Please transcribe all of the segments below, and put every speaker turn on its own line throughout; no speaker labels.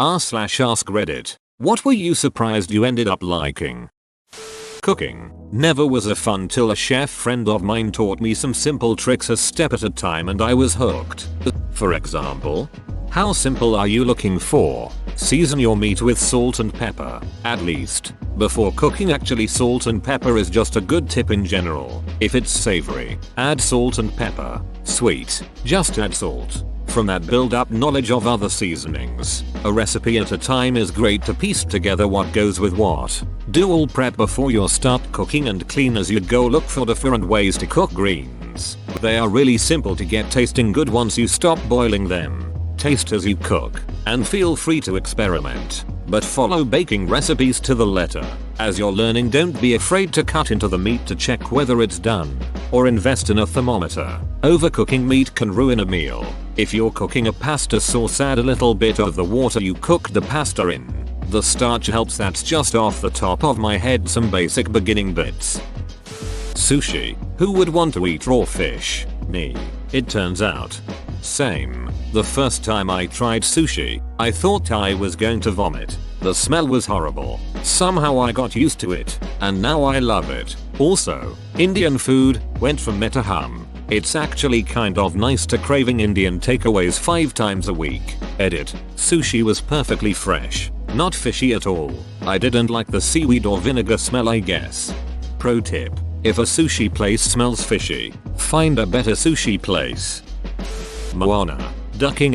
r/ask Reddit. What were you surprised you ended up liking? Cooking never was a fun till a chef friend of mine taught me some simple tricks a step at a time and I was hooked. For example, how simple are you looking for? Season your meat with salt and pepper, at least. Before cooking, actually salt and pepper is just a good tip in general. If it's savory, add salt and pepper. Sweet, just add salt. From that, build up knowledge of other seasonings. A recipe at a time is great to piece together what goes with what. Do all prep before you start cooking and clean as you go. Look for different ways to cook greens. They are really simple to get tasting good once you stop boiling them. Taste as you cook, and feel free to experiment. But follow baking recipes to the letter. As you're learning, don't be afraid to cut into the meat to check whether it's done, or invest in a thermometer. Overcooking meat can ruin a meal. If you're cooking a pasta sauce, add a little bit of the water you cooked the pasta in. The starch helps. That's just off the top of my head some basic beginning bits. Sushi. Who would want to eat raw fish? Me. It turns out. Same. The first time I tried sushi, I thought I was going to vomit. The smell was horrible. Somehow I got used to it, and now I love it. Also, Indian food went from meh to hum. It's actually kind of nice to craving Indian takeaways 5 times a week. Edit. Sushi was perfectly fresh, not fishy at all. I didn't like the seaweed or vinegar smell, I guess. Pro tip. If a sushi place smells fishy, find a better sushi place. Moana. Ducking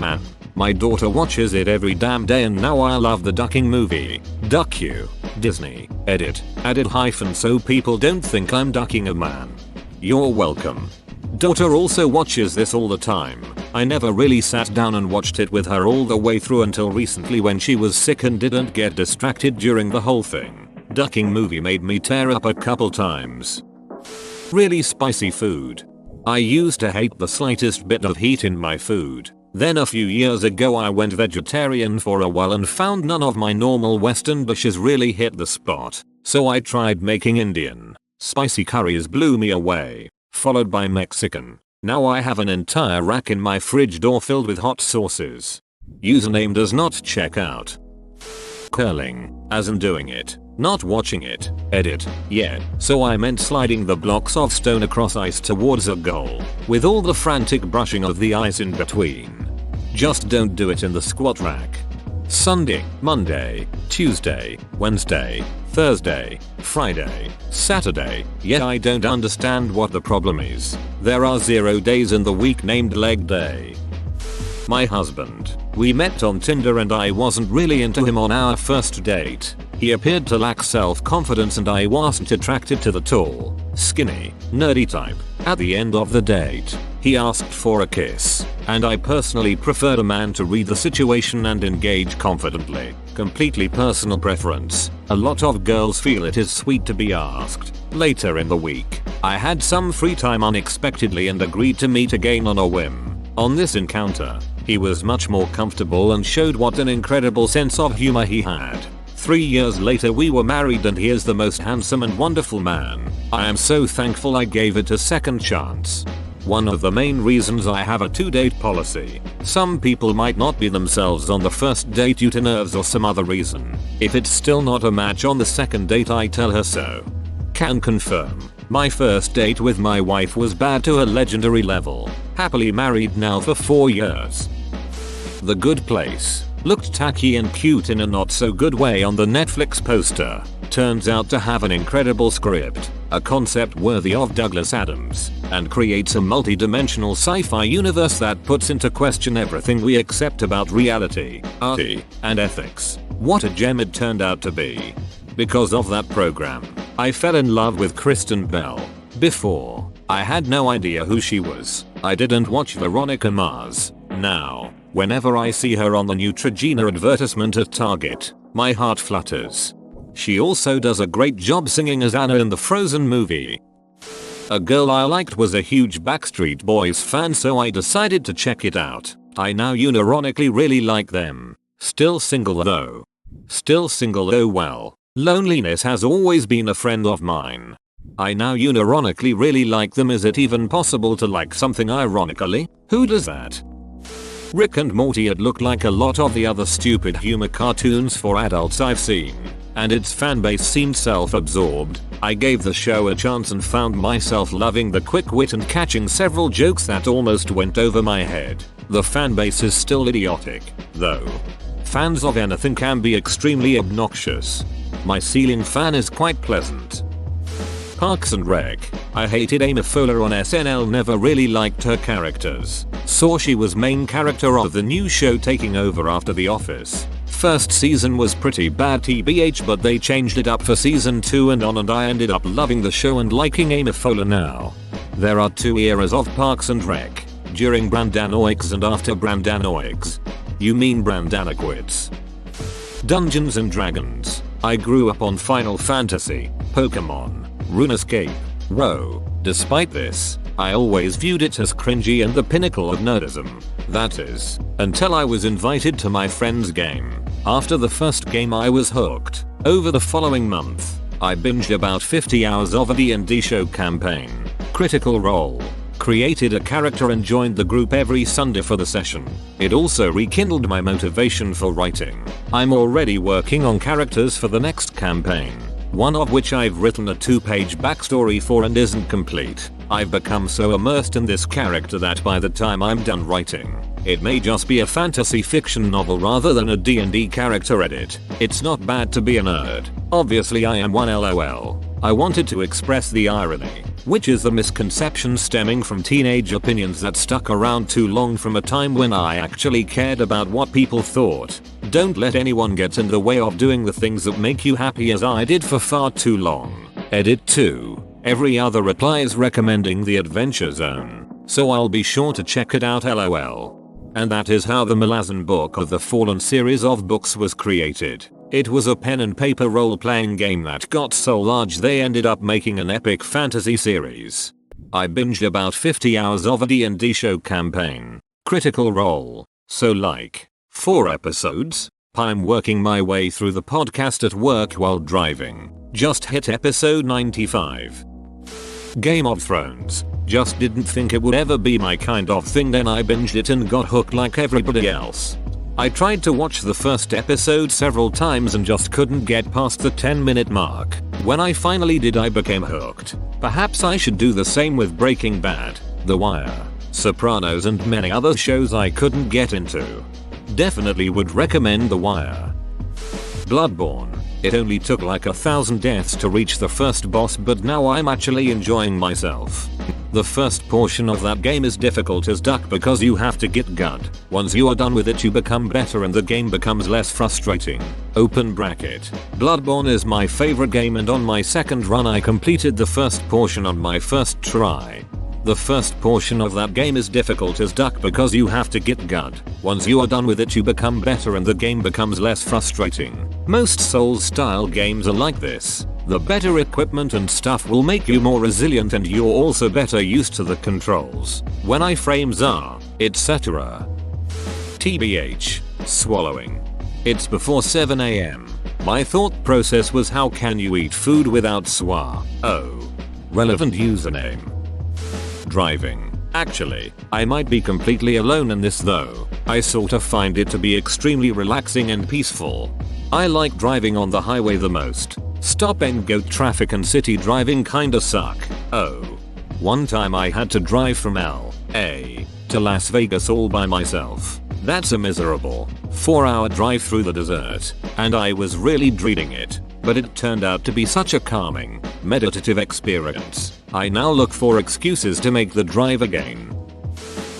man. My daughter watches it every damn day and now I love the ducking movie. Duck you. Disney. Edit. Added hyphen so people don't think I'm ducking a man. You're welcome. Daughter also watches this all the time. I never really sat down and watched it with her all the way through until recently when she was sick and didn't get distracted during the whole thing. Ducking movie made me tear up a couple times. Really spicy food. I used to hate the slightest bit of heat in my food. Then a few years ago I went vegetarian for a while and found none of my normal Western dishes really hit the spot. So I tried making Indian. Spicy curries blew me away, followed by Mexican. Now I have an entire rack in my fridge door filled with hot sauces. Username does not check out. Curling, as in doing it, not watching it. Edit. Yeah, so I meant sliding the blocks of stone across ice towards a goal, with all the frantic brushing of the ice in between. Just don't do it in the squat rack. Sunday, Monday, Tuesday, Wednesday, Thursday, Friday, Saturday. Yeah, I don't understand what the problem is. There are 0 days in the week named leg day. My husband. We met on Tinder and I wasn't really into him on our first date. He appeared to lack self-confidence and I wasn't attracted to the tall, skinny, nerdy type. At the end of the date, he asked for a kiss, and I personally preferred a man to read the situation and engage confidently. Completely personal preference. A lot of girls feel it is sweet to be asked. Later in the week, I had some free time unexpectedly and agreed to meet again on a whim. On this encounter, he was much more comfortable and showed what an incredible sense of humor he had. 3 years later we were married and he is the most handsome and wonderful man. I am so thankful I gave it a second chance. One of the main reasons I have a 2-date policy. Some people might not be themselves on the first date due to nerves or some other reason. If it's still not a match on the second date, I tell her so. Can confirm. My first date with my wife was bad to a legendary level. Happily married now for 4 years. The Good Place. Looked tacky and cute in a not so good way on the Netflix poster. Turns out to have an incredible script, a concept worthy of Douglas Adams, and creates a multi-dimensional sci-fi universe that puts into question everything we accept about reality, art, and ethics. What a gem it turned out to be. Because of that program, I fell in love with Kristen Bell. Before, I had no idea who she was. I didn't watch Veronica Mars. Now, whenever I see her on the Neutrogena advertisement at Target, my heart flutters. She also does a great job singing as Anna in the Frozen movie. A girl I liked was a huge Backstreet Boys fan, so I decided to check it out. I now unironically really like them. Still single though. Well. Loneliness has always been a friend of mine. I now unironically really like them. Is it even possible to like something ironically? Who does that? Rick and Morty, it looked like a lot of the other stupid humor cartoons for adults I've seen, and its fanbase seemed self-absorbed. I gave the show a chance and found myself loving the quick wit and catching several jokes that almost went over my head. The fanbase is still idiotic, though. Fans of anything can be extremely obnoxious. My ceiling fan is quite pleasant. Parks and Rec. I hated Amy Poehler on SNL, never really liked her characters. Saw she was main character of the new show taking over after The Office. First season was pretty bad tbh, but they changed it up for season 2 and on, and I ended up loving the show and liking Amy Poehler now. There are 2 eras of Parks and Rec. During Brandanoics and after Brandanoics. You mean Brandanoics. Dungeons and Dragons. I grew up on Final Fantasy, Pokemon, RuneScape, WoW. Despite this, I always viewed it as cringy and the pinnacle of nerdism. That is, until I was invited to my friend's game. After the first game I was hooked. Over the following month, I binged about 50 hours of a D&D show campaign. Critical Role. Created a character and joined the group every Sunday for the session. It also rekindled my motivation for writing. I'm already working on characters for the next campaign, one of which I've written a 2-page backstory for and isn't complete. I've become so immersed in this character that by the time I'm done writing, it may just be a fantasy fiction novel rather than a D&D character edit. It's not bad to be a nerd. Obviously I am one, lol. I wanted to express the irony, which is the misconception stemming from teenage opinions that stuck around too long from a time when I actually cared about what people thought. Don't let anyone get in the way of doing the things that make you happy, as I did for far too long. Edit 2. Every other reply is recommending The Adventure Zone, so I'll be sure to check it out, lol. And that is how the Malazan Book of the Fallen series of books was created. It was a pen and paper role-playing game that got so large they ended up making an epic fantasy series. I binged about 50 hours of a D&D show campaign. Critical Role. So like 4 episodes. I'm working my way through the podcast at work while driving. Just hit episode 95. Game of Thrones. Just didn't think it would ever be my kind of thing, then I binged it and got hooked like everybody else. I tried to watch the first episode several times and just couldn't get past the 10-minute mark. When I finally did, I became hooked. Perhaps I should do the same with Breaking Bad, The Wire, Sopranos and many other shows I couldn't get into. Definitely would recommend The Wire. Bloodborne. It only took like 1,000 deaths to reach the first boss, but now I'm actually enjoying myself. The first portion of that game is difficult as duck because you have to get good. Once you are done with it you become better and the game becomes less frustrating. Open bracket. Bloodborne is my favorite game, and on my second run I completed the first portion on my first try. The first portion of that game is difficult as duck because you have to get good. Once you are done with it you become better and the game becomes less frustrating. Most Souls-style games are like this. The better equipment and stuff will make you more resilient and you're also better used to the controls, when iframes are, etc. TBH. Swallowing. It's before 7 AM. My thought process was, how can you eat food without swar? Oh. Relevant username. Driving. Actually, I might be completely alone in this though. I sort of find it to be extremely relaxing and peaceful. I like driving on the highway the most. Stop and go traffic and city driving kinda suck. Oh. One time I had to drive from LA to Las Vegas all by myself. That's a miserable 4-hour drive through the desert, and I was really dreading it, but it turned out to be such a calming, meditative experience. I now look for excuses to make the drive again.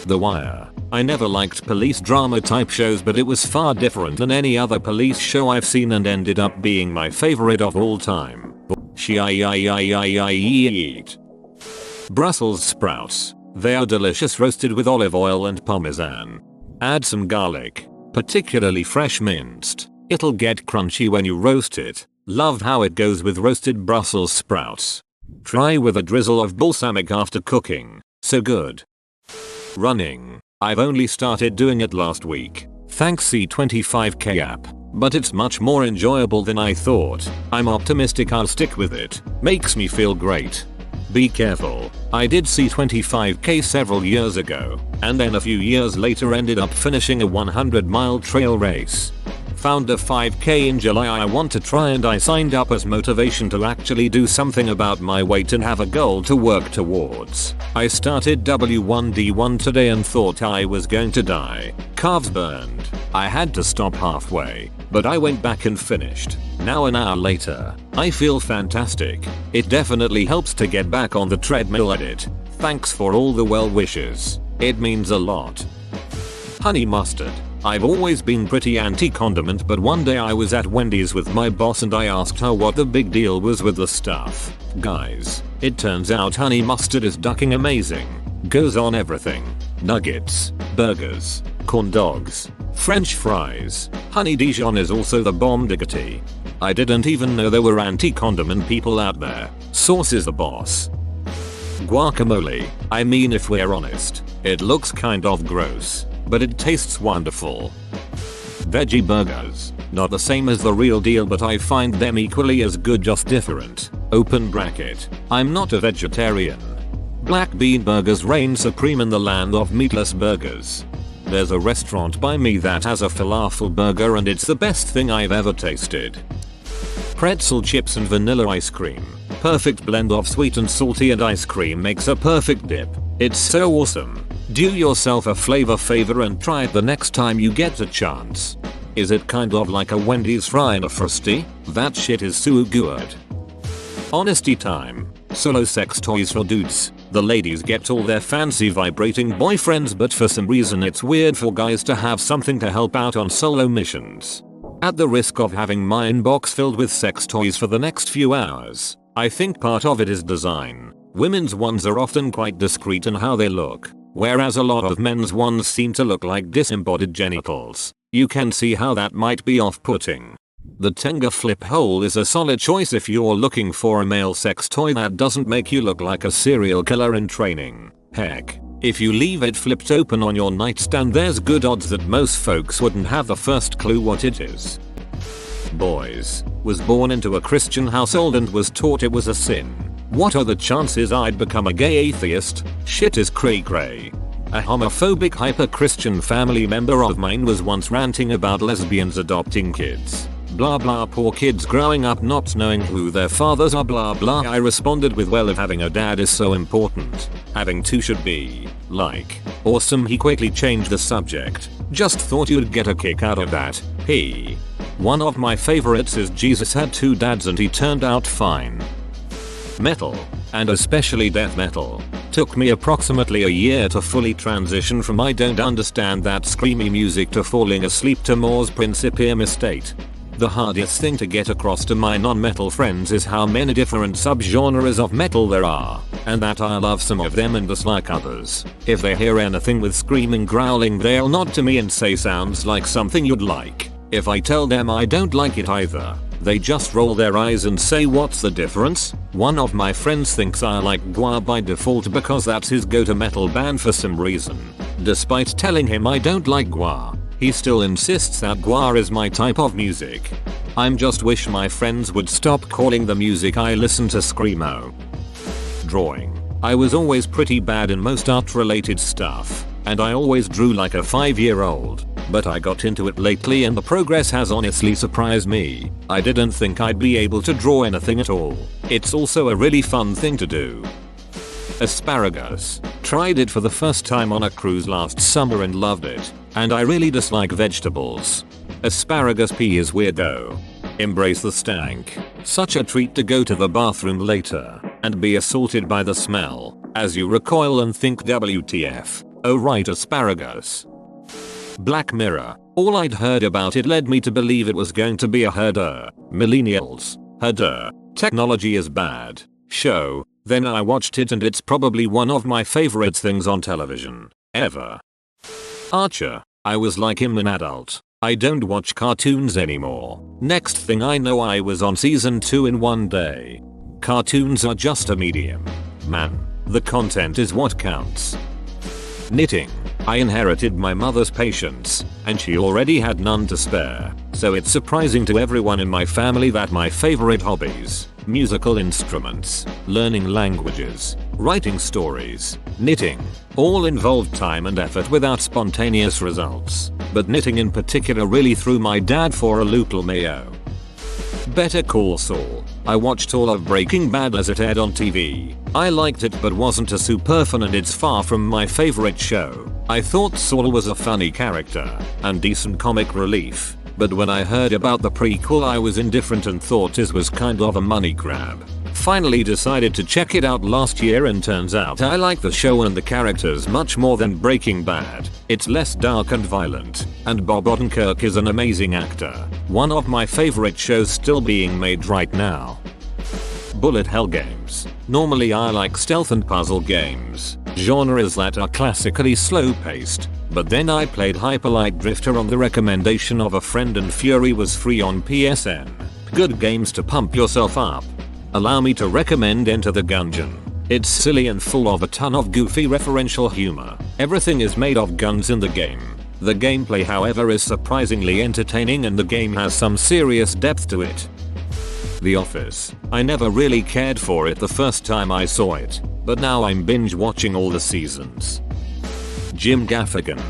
The Wire. I never liked police drama type shows, but it was far different than any other police show I've seen and ended up being my favorite of all time. Eat. Brussels sprouts. They are delicious roasted with olive oil and parmesan. Add some garlic, particularly fresh minced. It'll get crunchy when you roast it. Love how it goes with roasted Brussels sprouts. Try with a drizzle of balsamic after cooking. So good. Running. I've only started doing it last week, thanks C25K app, but it's much more enjoyable than I thought. I'm optimistic I'll stick with it. Makes me feel great. Be careful. I did C25K several years ago, and then a few years later ended up finishing a 100-mile trail race. Found a 5k in July I want to try, and I signed up as motivation to actually do something about my weight and have a goal to work towards. I started W1D1 today and thought I was going to die. Calves burned. I had to stop halfway, but I went back and finished. Now an hour later, I feel fantastic. It definitely helps to get back on the treadmill at it. Thanks for all the well wishes. It means a lot. Honey mustard. I've always been pretty anti-condiment, but one day I was at Wendy's with my boss and I asked her what the big deal was with the stuff. Guys, it turns out honey mustard is ducking amazing. Goes on everything. Nuggets, burgers, corn dogs, French fries. Honey Dijon is also the bomb diggity. I didn't even know there were anti-condiment people out there. Sauce is the boss. Guacamole. I mean, if we're honest, it looks kind of gross, but it tastes wonderful. Veggie burgers. Not the same as the real deal, but I find them equally as good, just different. Open bracket. I'm not a vegetarian. Black bean burgers reign supreme in the land of meatless burgers. There's a restaurant by me that has a falafel burger and it's the best thing I've ever tasted. Pretzel chips and vanilla ice cream. Perfect blend of sweet and salty, and ice cream makes a perfect dip. It's so awesome. Do yourself a flavor favor and try it the next time you get a chance. Is it kind of like a Wendy's fry in a Frosty? That shit is so good. Honesty time. Solo sex toys for dudes. The ladies get all their fancy vibrating boyfriends, but for some reason it's weird for guys to have something to help out on solo missions. At the risk of having my inbox filled with sex toys for the next few hours, I think part of it is design. Women's ones are often quite discreet in how they look, whereas a lot of men's ones seem to look like disembodied genitals. You can see how that might be off-putting. The Tenga Flip Hole is a solid choice if you're looking for a male sex toy that doesn't make you look like a serial killer in training. Heck, if you leave it flipped open on your nightstand, there's good odds that most folks wouldn't have the first clue what it is. Boys. Was born into a Christian household and was taught it was a sin. What are the chances I'd become a gay atheist? Shit is cray cray. A homophobic hyper-Christian family member of mine was once ranting about lesbians adopting kids. Blah blah, poor kids growing up not knowing who their fathers are, blah blah. I responded with, well, if having a dad is so important, having two should be, like, awesome. He quickly changed the subject. Just thought you'd get a kick out of that. One of my favorites is Jesus had two dads and he turned out fine. Metal, and especially death metal, took me approximately a year to fully transition from I don't understand that screamy music to falling asleep to Mors Principium Estate. The hardest thing to get across to my non-metal friends is how many different subgenres of metal there are, and that I love some of them and dislike others. If they hear anything with screaming growling, they'll nod to me and say sounds like something you'd like. If I tell them I don't like it either, they just roll their eyes and say, what's the difference? One of my friends thinks I like Gwar by default because that's his go-to metal band for some reason. Despite telling him I don't like Gwar, he still insists that Gwar is my type of music. I'm just wish my friends would stop calling the music I listen to screamo. Drawing. I was always pretty bad in most art-related stuff, and I always drew like a 5-year-old. But I got into it lately and the progress has honestly surprised me. I didn't think I'd be able to draw anything at all. It's also a really fun thing to do. Asparagus. Tried it for the first time on a cruise last summer and loved it. And I really dislike vegetables. Asparagus pea is weird though. Embrace the stank. Such a treat to go to the bathroom later and be assaulted by the smell as you recoil and think, WTF. Oh right, asparagus. Black Mirror. All I'd heard about it led me to believe it was going to be a herder. Millennials. Herder. Technology is bad. Show. Then I watched it and it's probably one of my favorite things on television. Ever. Archer. I was like him, an adult. I don't watch cartoons anymore. Next thing I know I was on season 2 in one day. Cartoons are just a medium. Man. The content is what counts. Knitting. I inherited my mother's patience, and she already had none to spare, so it's surprising to everyone in my family that my favorite hobbies, musical instruments, learning languages, Writing stories, knitting, all involved time and effort without spontaneous results, but knitting in particular really threw my dad for a loop. Mayo. Better Call Saul. I watched all of Breaking Bad as it aired on TV. I liked it but wasn't a super fan and it's far from my favorite show. I thought Saul was a funny character and decent comic relief, but when I heard about the prequel I was indifferent and thought this was kind of a money grab. Finally decided to check it out last year and turns out I like the show and the characters much more than Breaking Bad. It's less dark and violent, and Bob Odenkirk is an amazing actor. One of my favorite shows still being made right now. Bullet hell games. Normally I like stealth and puzzle games, genres that are classically slow paced, but then I played Hyper Light Drifter on the recommendation of a friend and Fury was free on PSN. Good games to pump yourself up. Allow me to recommend Enter the Gungeon. It's silly and full of a ton of goofy referential humor. Everything is made of guns in the game. The gameplay however is surprisingly entertaining and the game has some serious depth to it. The Office. I never really cared for it the first time I saw it, but now I'm binge watching all the seasons. Jim Gaffigan.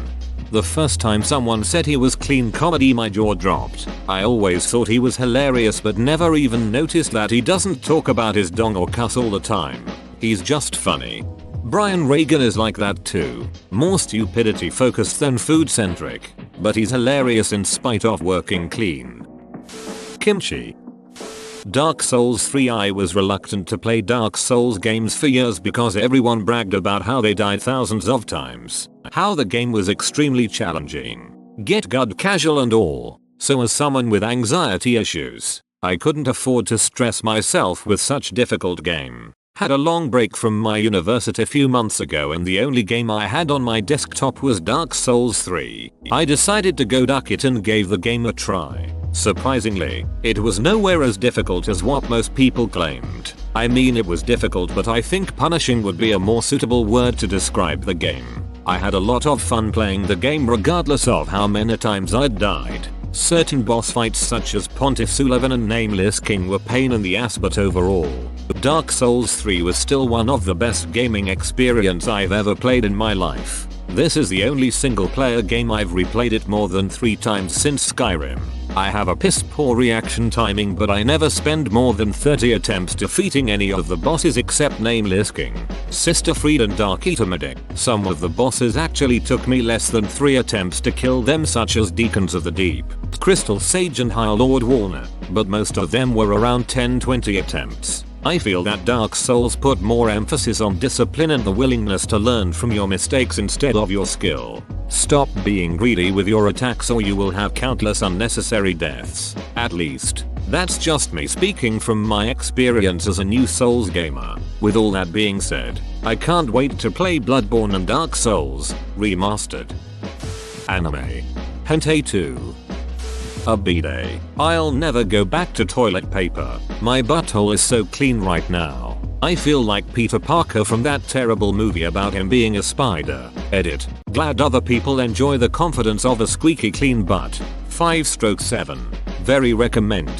The first time someone said he was clean comedy my jaw dropped. I always thought he was hilarious but never even noticed that he doesn't talk about his dong or cuss all the time. He's just funny. Brian Regan is like that too. More stupidity focused than food centric, but he's hilarious in spite of working clean. Kimchi. Dark Souls 3. I was reluctant to play Dark Souls games for years because everyone bragged about how they died thousands of times, how the game was extremely challenging, get good casual and all. So as someone with anxiety issues, I couldn't afford to stress myself with such difficult game. Had a long break from my university a few months ago and the only game I had on my desktop was Dark Souls 3. I decided to go duck it and gave the game a try. Surprisingly, it was nowhere as difficult as what most people claimed. I mean it was difficult but I think punishing would be a more suitable word to describe the game. I had a lot of fun playing the game regardless of how many times I'd died. Certain boss fights such as Pontiff Sulyvahn and Nameless King were pain in the ass but overall, Dark Souls 3 was still one of the best gaming experience I've ever played in my life. This is the only single player game I've replayed it more than 3 times since Skyrim. I have a piss poor reaction timing but I never spend more than 30 attempts defeating any of the bosses except Nameless King, Sister Fried and Dark Eater Medic. Some of the bosses actually took me less than 3 attempts to kill them such as Deacons of the Deep, Crystal Sage and High Lord Walner, but most of them were around 10-20 attempts. I feel that Dark Souls put more emphasis on discipline and the willingness to learn from your mistakes instead of your skill. Stop being greedy with your attacks or you will have countless unnecessary deaths. At least, that's just me speaking from my experience as a new Souls gamer. With all that being said, I can't wait to play Bloodborne and Dark Souls Remastered. Anime. Hentai 2. A bidet. I'll never go back to toilet paper. My butthole is so clean right now. I feel like Peter Parker from that terrible movie about him being a spider. Edit. Glad other people enjoy the confidence of a squeaky clean butt. 5/7. Very recommend.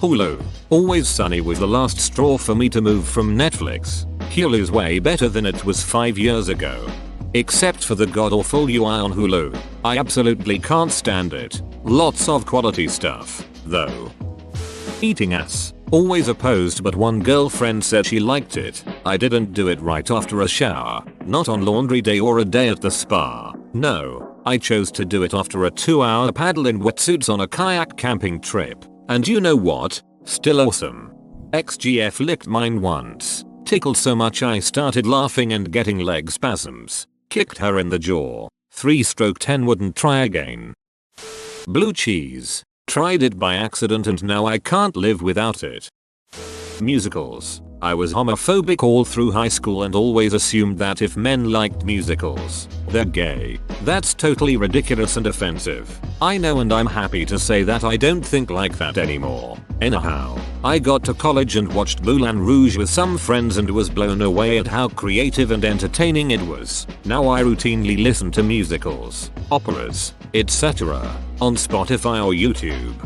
Hulu. Always Sunny was the last straw for me to move from Netflix. Hulu's way better than it was 5 years ago. Except for the god-awful UI on Hulu. I absolutely can't stand it. Lots of quality stuff, though. Eating ass. Always opposed but one girlfriend said she liked it. I didn't do it right after a shower. Not on laundry day or a day at the spa. No, I chose to do it after a 2-hour paddle in wetsuits on a kayak camping trip. And you know what? Still awesome. XGF licked mine once. Tickled so much I started laughing and getting leg spasms. Kicked her in the jaw. 3/10 wouldn't try again. Blue cheese. Tried it by accident and now I can't live without it. Musicals. I was homophobic all through high school and always assumed that if men liked musicals, they're gay. That's totally ridiculous and offensive. I know and I'm happy to say that I don't think like that anymore. Anyhow, I got to college and watched Moulin Rouge with some friends and was blown away at how creative and entertaining it was. Now I routinely listen to musicals, operas, etc. on Spotify or YouTube.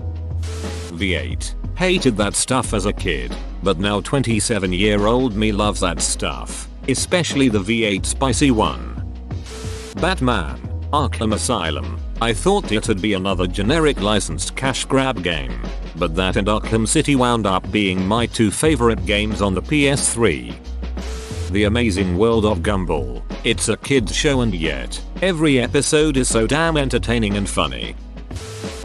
V8. Hated that stuff as a kid. but now 27-year-old me loves that stuff, especially the V8 spicy one. Batman: Arkham Asylum. I thought it'd be another generic licensed cash grab game, but that and Arkham City wound up being my two favorite games on the PS3. The Amazing World of Gumball. It's a kids show and yet, every episode is so damn entertaining and funny.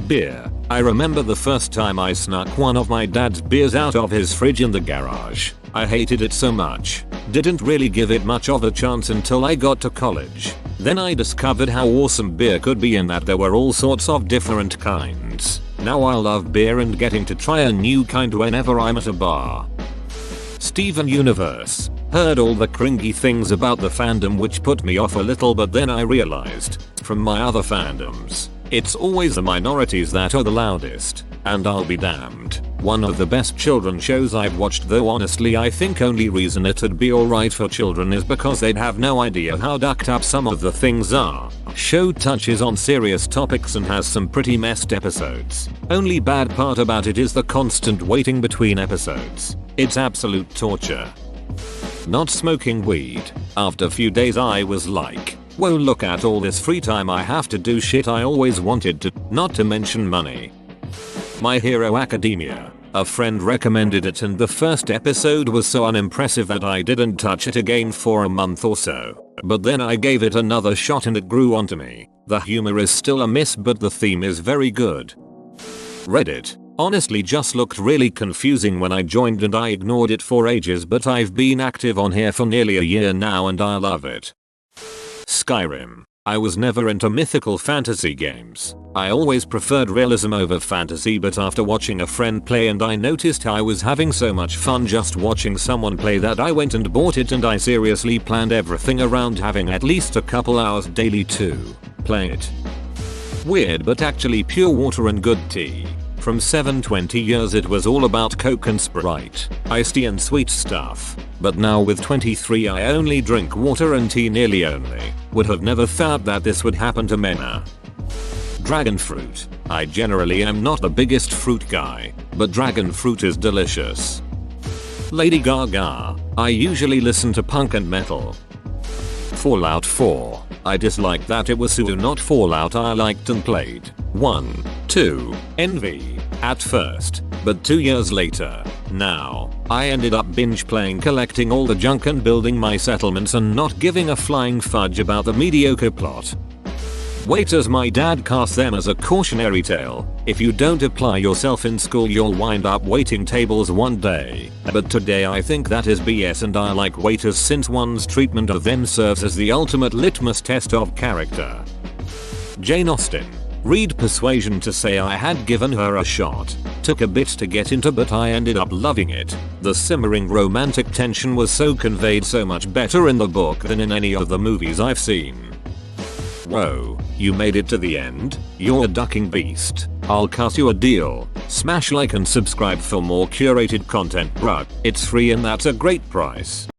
Beer. I remember the first time I snuck one of my dad's beers out of his fridge in the garage. I hated it so much. Didn't really give it much of a chance until I got to college. Then I discovered how awesome beer could be and that there were all sorts of different kinds. Now I love beer and getting to try a new kind whenever I'm at a bar. Steven Universe. Heard all the cringy things about the fandom which put me off a little, but then I realized, from my other fandoms, it's always the minorities that are the loudest, and I'll be damned. One of the best children shows I've watched, though honestly I think only reason it'd be alright for children is because they'd have no idea how ducked up some of the things are. Show touches on serious topics and has some pretty messed episodes. Only bad part about it is the constant waiting between episodes. It's absolute torture. Not smoking weed. After a few days I was like, whoa, look at all this free time I have to do shit I always wanted to, not to mention money. My Hero Academia. A friend recommended it and the first episode was so unimpressive that I didn't touch it again for a month or so. But then I gave it another shot and it grew onto me. The humor is still a miss but the theme is very good. Reddit. Honestly just looked really confusing when I joined and I ignored it for ages, but I've been active on here for nearly a year now and I love it. Skyrim. I was never into mythical fantasy games. I always preferred realism over fantasy, but after watching a friend play and I noticed I was having so much fun just watching someone play that I went and bought it, and I seriously planned everything around having at least a couple hours daily to play it. Weird but actually pure water and good tea. From 7-20 years it was all about Coke and Sprite, iced tea and sweet stuff. But now with 23 I only drink water and tea nearly only. Would have never thought that this would happen to Mena. Dragon fruit. I generally am not the biggest fruit guy, but dragon fruit is delicious. Lady Gaga. I usually listen to punk and metal. Fallout 4. I dislike that it was Sudo not Fallout I liked and played. 1, 2, Envy, at first, but 2 years later, now, I ended up binge playing, collecting all the junk and building my settlements and not giving a flying fudge about the mediocre plot. Waiters, my dad cast them as a cautionary tale. If you don't apply yourself in school you'll wind up waiting tables one day. But today I think that is BS and I like waiters since one's treatment of them serves as the ultimate litmus test of character. Jane Austen. Read Persuasion to say I had given her a shot. Took a bit to get into but I ended up loving it. The simmering romantic tension was so conveyed so much better in the book than in any of the movies I've seen. Whoa, you made it to the end? You're a ducking beast. I'll cut you a deal. Smash like and subscribe for more curated content, bruh. It's free and that's a great price.